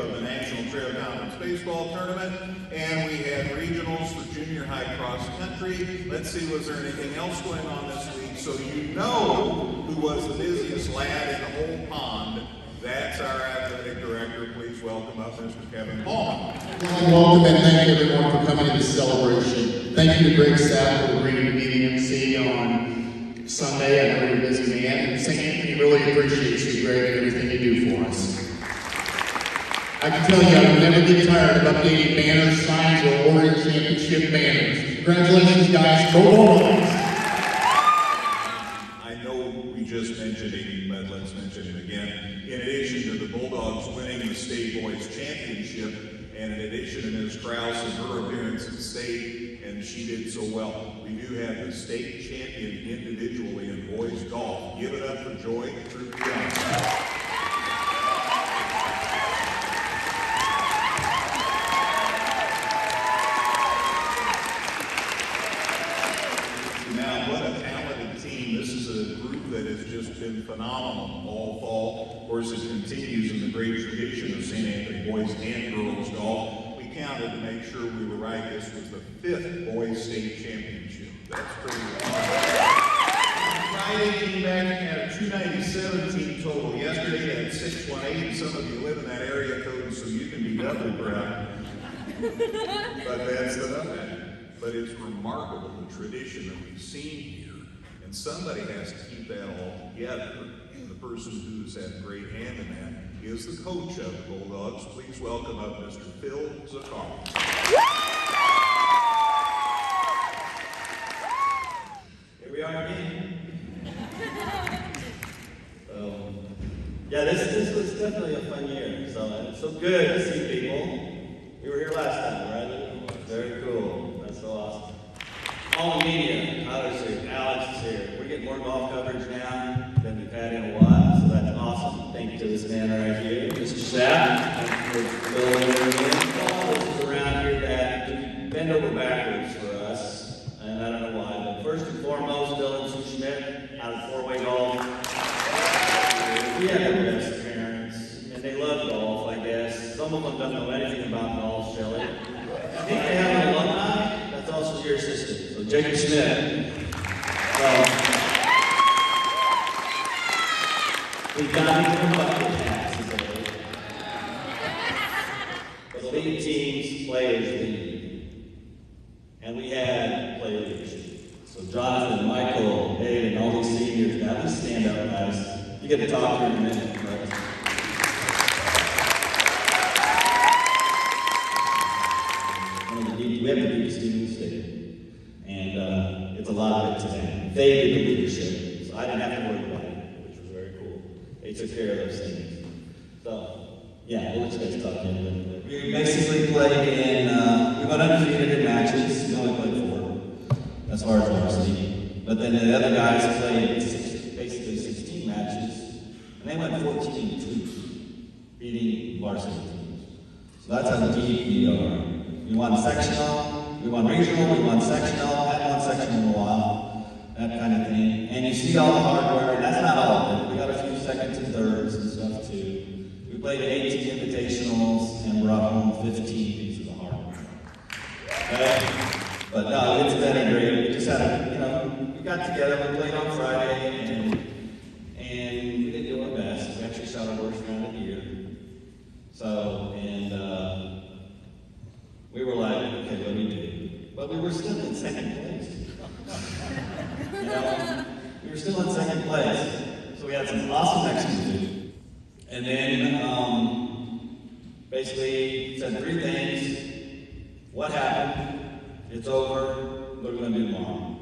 of the National Trail Conference Baseball Tournament, and we had regionals for junior high cross country. Let's see, was there anything else going on this week? So you know who was the busiest lad in the whole pond. That's our athletic director. Please welcome up Mr. Kevin Paul. Welcome and thank everyone for coming to this celebration. Thank you to Greg Sapp for agreeing to be the MC on Sunday. I know you're a busy man. And St. Anthony really appreciates you, Greg, and everything you do for us. I can tell you, I will never get tired of updating banners, signs, or ordering championship banners. Congratulations, guys. Go Bulldogs! I know we just mentioned it, but let's mention it again. In addition to the Bulldogs winning the state boys championship, and in addition to Ms. Krause and her appearance at state, and she did so well, we do have the state champion individually in boys golf. Give it up for Joy Trujillo. Been phenomenal all fall. Of course, it continues in the great tradition of St. Anthony boys and girls golf. We counted to make sure we were right. This was the 5th boys state championship. That's pretty awesome. Friday came back and had a 297 team total. Yesterday had 618. Some of you live in that area code, so you can be doubly proud. But that's the number. But it's remarkable, the tradition that we've seen here. And somebody has to keep that all together. And the person who's had a great hand in that is the coach of the Bulldogs. Please welcome up Mr. Phil Zakar. Here we are again. Yeah, this was definitely a fun year. So it's so good to see people. You were here last time, right? Very cool. That's so awesome. All the media, Tyler's here, Alex is here. We're getting more golf coverage now than we've had in a while, so that's awesome. Thank you to this man right here, Mr. Sapp. Thank you for building everything. All those around here that bend over backwards for us, and I don't know why, but first and foremost, Dylan and Sue Schmidt out of 4-Way Golf. We have the best parents, and they love golf, I guess. Some of them don't know anything about golf, Shelley. I think they have an alumni. That's also your assistant. So Jacob Smith. We've got even bucket hats today. But the lead teams, players lead. And we had player leadership. So Jonathan, Michael, Dave, and all these seniors, now please stand up, guys. You get to talk to them in a minute, right? We have the biggest team in the state, and it's a lot of it to them. They did the leadership, so I didn't have to worry about it, which was very cool. They took care of those things. So, yeah, we'll let you guys talk in a little bit. We basically played in, we went undefeated in matches. We only played 4, as far as varsity. But then the other guys played basically 16 matches, and they went 14-2, beating varsity teams. So that's how deep we are. We won sectional, we won regional, we won sectional, hadn't won sectional in a while, that kind of thing. And you see all the hardware, and that's not all of it. We got a few seconds and thirds and stuff too. We played 18 invitationals and brought home 15 pieces of hardware. But no, it's been great. We just had we got together, we played on Friday, and we didn't do our best. We actually shot our worst round of the year. So, we were like, okay, what do we do? But we were still in second place. We were still in second place. So we had some awesome actions to do. And then, basically, said 3 things. What happened? It's over. What are we going to do tomorrow?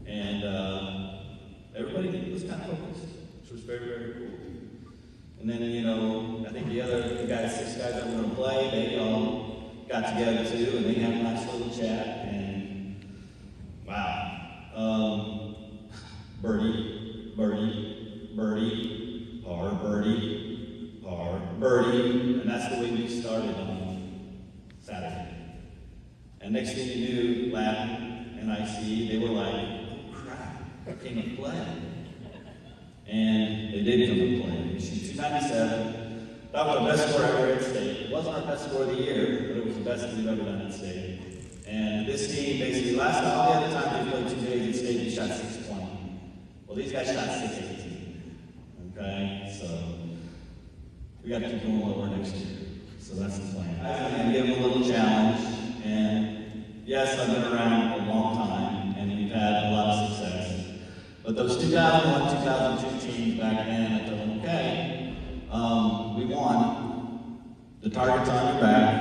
And everybody was kind of focused, which was very, very cool. And then, I think the other 6 guys that were going to play, they all got together too, and they had a nice little chat, and wow. Birdie, birdie, birdie, par, birdie, par, birdie, and that's the way we started on Saturday. And next thing you knew, Latin and IC, they were like, oh crap, came to play. And they did come to play. She 297. That was the best score ever at state. It wasn't our best score of the year, but it was the best we've ever done at state. And this team basically, all the other time they played 2 days at state, they shot 620. Well, these guys shot 618. Okay, so we got to keep going lower next year. So that's the plan. I'm going to give them a little challenge. And yes, I've been around a long time, and we've had a lot of success. But those 2001, 2002 teams back then, I told them, okay, we won. The target's on your back.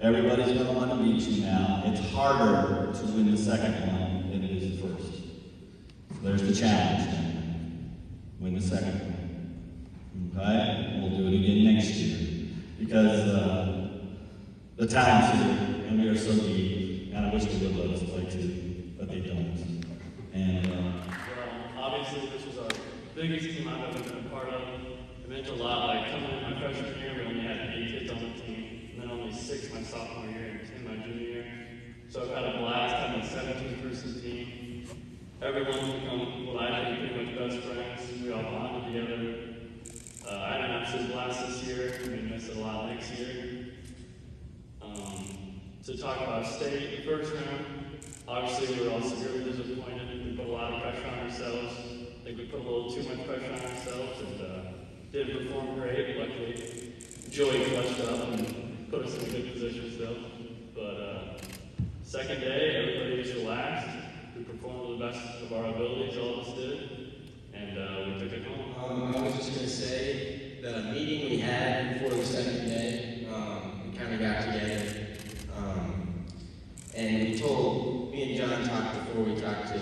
Everybody's going to want to beat you now. It's harder to win the second one than it is the first. So there's the challenge then. Win the second one. Okay? We'll do it again next year. Because the talent's here, and we are so deep. And I wish they would let us play too, but they don't. And obviously, this was our biggest team I've ever been a part of. It meant a lot. Like coming in my freshman year, we only had 8 kids on the team, and then only 6 my sophomore year and 10 my junior year. So I've had a blast having a 17-person team. Everyone's become what I think pretty much best friends. We all bonded together. I had an absolute blast this year. We miss it a lot next year. To talk about state, the first round, obviously we were all severely disappointed. We put a lot of pressure on ourselves. I think we put a little too much pressure on ourselves and didn't perform great. Luckily, Joey clutched up and put us in a good position still. But second day, everybody just relaxed. We performed to the best of our abilities, all of us did, and we took it home. I was just going to say, the meeting we had before the second day, we kind of got together, and me and John talked before we talked to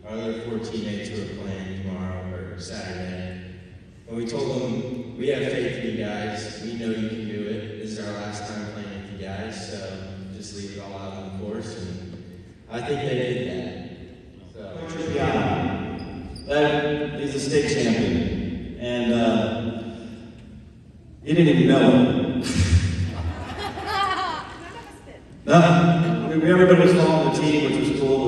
our other 4 teammates who are playing tomorrow or Saturday, and we told them, we have faith in you guys, we know you can do it, this is our last time playing with you guys, so just leave it all out on the course, and I think they did that. So. That is a state champion, and he didn't even know it. No, everybody was following the team, which was cool,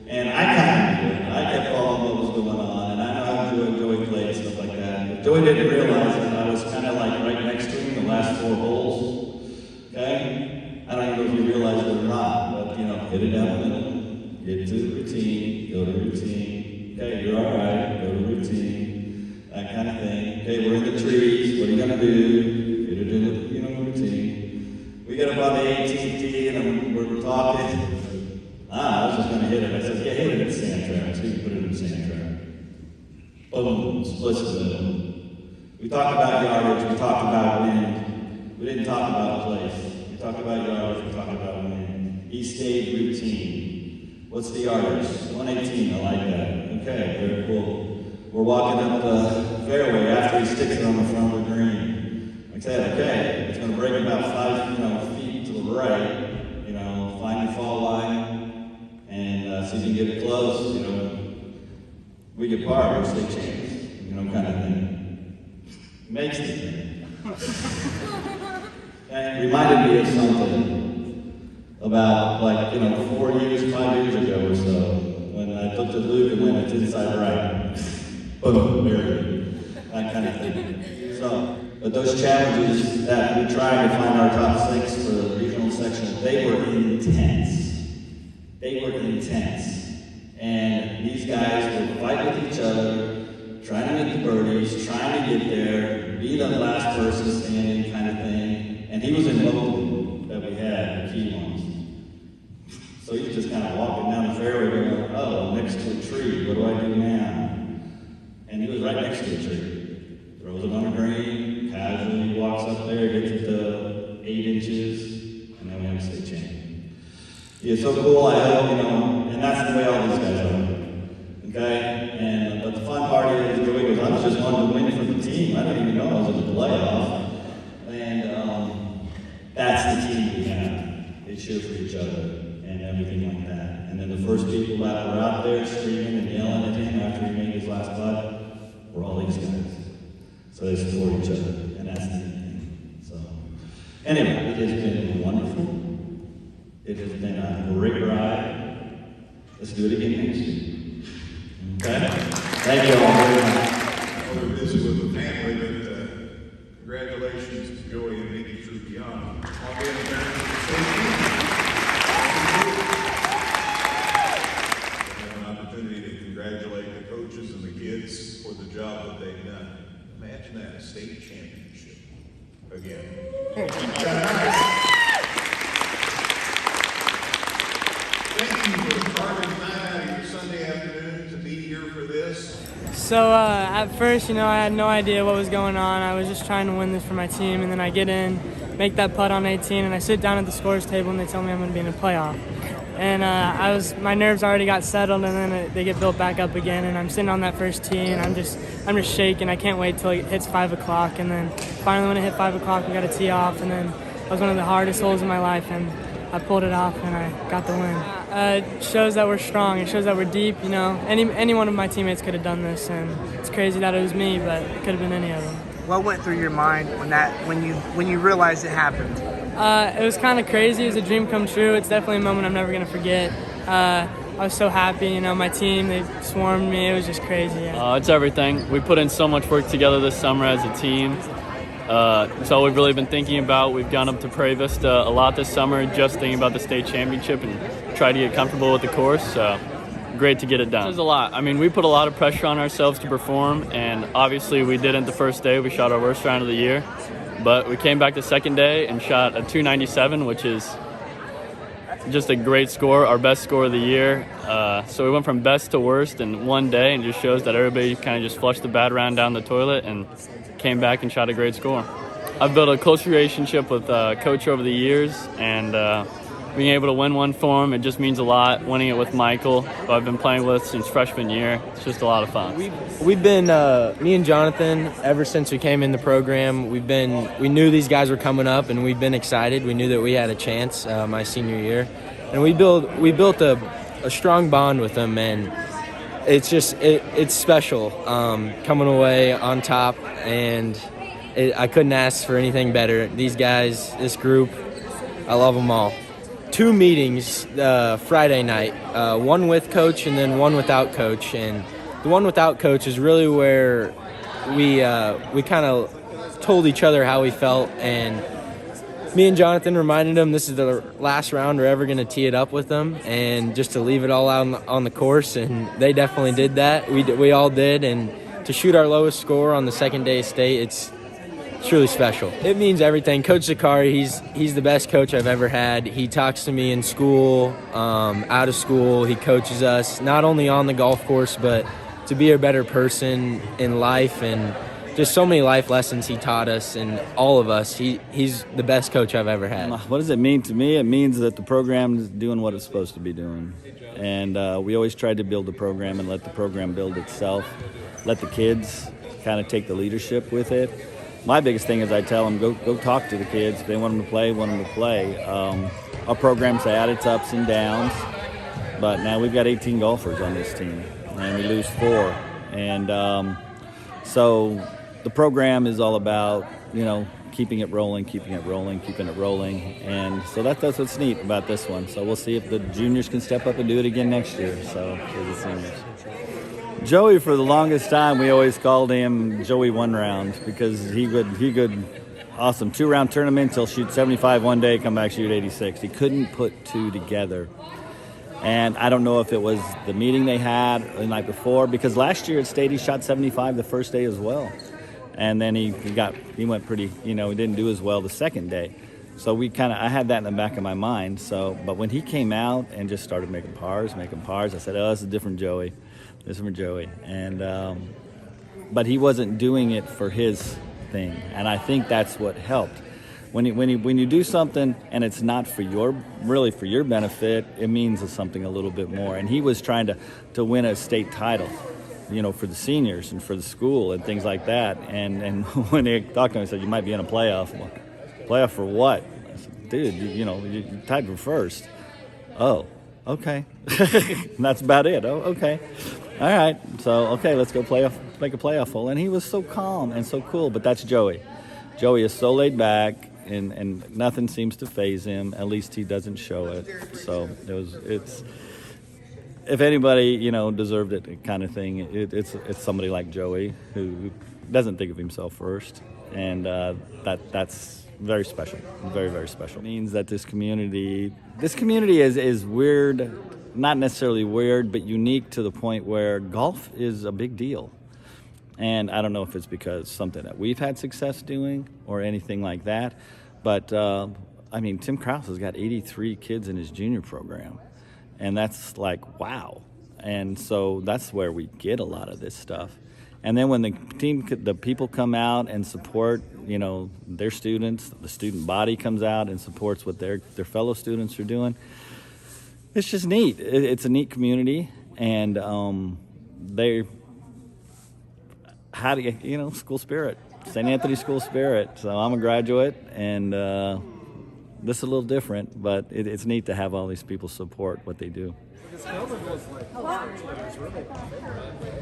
and I kind of knew it. I kept following what was going on, and I know how Joey played and stuff like that. But Joey didn't realize that I was kind of like right next to him the last 4 holes. Okay, I don't even know if you realize it or not, but hit it down the middle, get to the routine, go to routine. Okay, you're all right, go to routine, that kind of thing. Okay, we're in the trees, what are you gonna do? Get it in the routine. We get up on the 18th tee and we're talking. I was just gonna hit it. I said, yeah, hit it in the sand trap. So you can put it in the sand trap. Boom, splits in the middle. We talked about yardage, we talked about wind. We didn't talk about place. We talked about yardage, we talked about wind. He stayed routine. What's the yardage? 118, I like that. Okay, very cool. We're walking up the fairway after he sticks it on the front of the green. I said, okay, it's going to break about 5 feet to the right. Find your fall line, and see if you can get it close. We get par, we're state champions. Kind of thing. Makes the thing. And it reminded me of something about 5 years ago or so, when I looked at Luke and went, it's inside right. Boom, buried. That kind of thing. But those challenges that we tried to find our top 6 for the regional sectional, they were intense. And these guys would fight with each other, trying to make the birdies, trying to get there, be the last person standing kind of thing. And he was in both of them that we had, the key ones. So he was just kind of walking down the fairway going, oh, next to a tree, what do I do now? And he was right next to a tree. Throws it on the green, casually walks up there, gets it to 8 inches, and then we have a state champion. He is so cool, I hope, and that's the way all these guys are. Okay? But the fun part is, Joey goes, I was just wanting to win for the team. I didn't even know I was in the playoff. And that's the team we have. They cheer for each other and everything like that. And then the first people that were out there screaming and yelling at him after he made his last putt were all these guys. So they support each other, and that's the thing. So, anyway, it has been wonderful. It has been a great ride. Let's do it again next year. Okay? Thank you all very much. Well, we're busy with the family, but congratulations to Joey and Mickey Truppion on being the parents of the state team. We have an opportunity to congratulate the coaches and the kids for the job that they've done. Imagine that, a state championship again. Thank you for carving time out of your Sunday afternoon to be here for this. So at first, I had no idea what was going on. I was just trying to win this for my team, and then I get in, make that putt on 18, and I sit down at the scores table, and they tell me I'm going to be in a playoff. And my nerves already got settled, and then they get built back up again, and I'm sitting on that first tee, and I'm just shaking. I can't wait till it hits 5 o'clock, and then finally when it hit 5 o'clock, we got a tee off, and then it was one of the hardest holes in my life, and I pulled it off, and I got the win. It shows that we're strong. It shows that we're deep. Any one of my teammates could have done this, and it's crazy that it was me, but it could have been any of them. What went through your mind when you realized it happened? It was kind of crazy. It was a dream come true. It's definitely a moment I'm never going to forget. I was so happy. My team, they swarmed me. It was just crazy. Yeah. It's everything. We put in so much work together this summer as a team. It's all we've really been thinking about. We've gone up to Prairie Vista a lot this summer, just thinking about the state championship and try to get comfortable with the course. So great to get it done. There's a lot. We put a lot of pressure on ourselves to perform, and obviously we didn't the first day. We shot our worst round of the year, but we came back the second day and shot a 297, which is just a great score, our best score of the year. So we went from best to worst in one day, and just shows that everybody kind of just flushed the bad round down the toilet and came back and shot a great score. I've built a close relationship with Coach over the years, and being able to win one for him, it just means a lot. Winning it with Michael, who I've been playing with since freshman year, it's just a lot of fun. We've been, me and Jonathan, ever since we came in the program, we knew these guys were coming up, and we've been excited. We knew that we had a chance my senior year, and we built a strong bond with them, and it's special coming away on top, and I couldn't ask for anything better. These guys, this group, I love them all. 2 meetings Friday night, one with Coach and then one without Coach, and the one without Coach is really where we kind of told each other how we felt, and me and Jonathan reminded them this is the last round we're ever going to tee it up with them, and just to leave it all out on the course, and they definitely did that. We all did, and to shoot our lowest score on the second day of state, it's really special. It means everything. Coach Zakari, he's the best coach I've ever had. He talks to me in school, out of school. He coaches us, not only on the golf course, but to be a better person in life, and just so many life lessons he taught us and all of us. He's the best coach I've ever had. What does it mean to me? It means that the program is doing what it's supposed to be doing. And we always tried to build the program and let the program build itself. Let the kids kind of take the leadership with it. My biggest thing is I tell them, go talk to the kids. If they want them to play, want them to play. Our program's had its ups and downs, but now we've got 18 golfers on this team, and we lose 4. And so the program is all about, keeping it rolling. And so that's what's neat about this one. So we'll see if the juniors can step up and do it again next year, so for the seniors. Joey, for the longest time, we always called him Joey One Round, because he could awesome 2-round tournament, he'll shoot 75 one day, come back shoot 86. He couldn't put 2 together. And I don't know if it was the meeting they had the night before, because last year at state he shot 75 the first day as well. And then he went pretty, he didn't do as well the second day. So I had that in the back of my mind. But when he came out and just started making pars, I said, oh, this is a different Joey. This is from Joey. And but he wasn't doing it for his thing, and I think that's what helped. When you do something and it's not for your benefit, it means something a little bit more. And he was trying to win a state title, for the seniors and for the school and things like that. And when they talked to him, he said, "You might be in a playoff." Well, playoff for what? I said, "Dude, you tied for first." Oh, okay. And that's about it. Oh, okay. All right. So, okay, let's go make a playoff hole. And he was so calm and so cool, but that's Joey. Joey is so laid back, and nothing seems to faze him. At least he doesn't show it. So it's if anybody deserved it kind of thing, it's somebody like Joey who doesn't think of himself first, and that's very special, very, very special. It means that this community is weird, not necessarily weird, but unique to the point where golf is a big deal. And I don't know if it's because something that we've had success doing or anything like that, but I mean, Tim Kraus has got 83 kids in his junior program, and that's like, wow. And so that's where we get a lot of this stuff. And then when the people come out and support, you know, their students, the student body comes out and supports what their fellow students are doing. It's just neat. It's a neat community, and school spirit, St. Anthony school spirit. So I'm a graduate, and this is a little different, but it's neat to have all these people support what they do.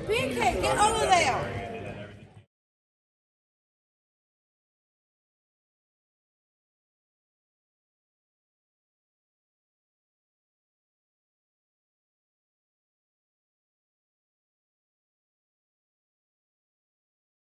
BK, get over there.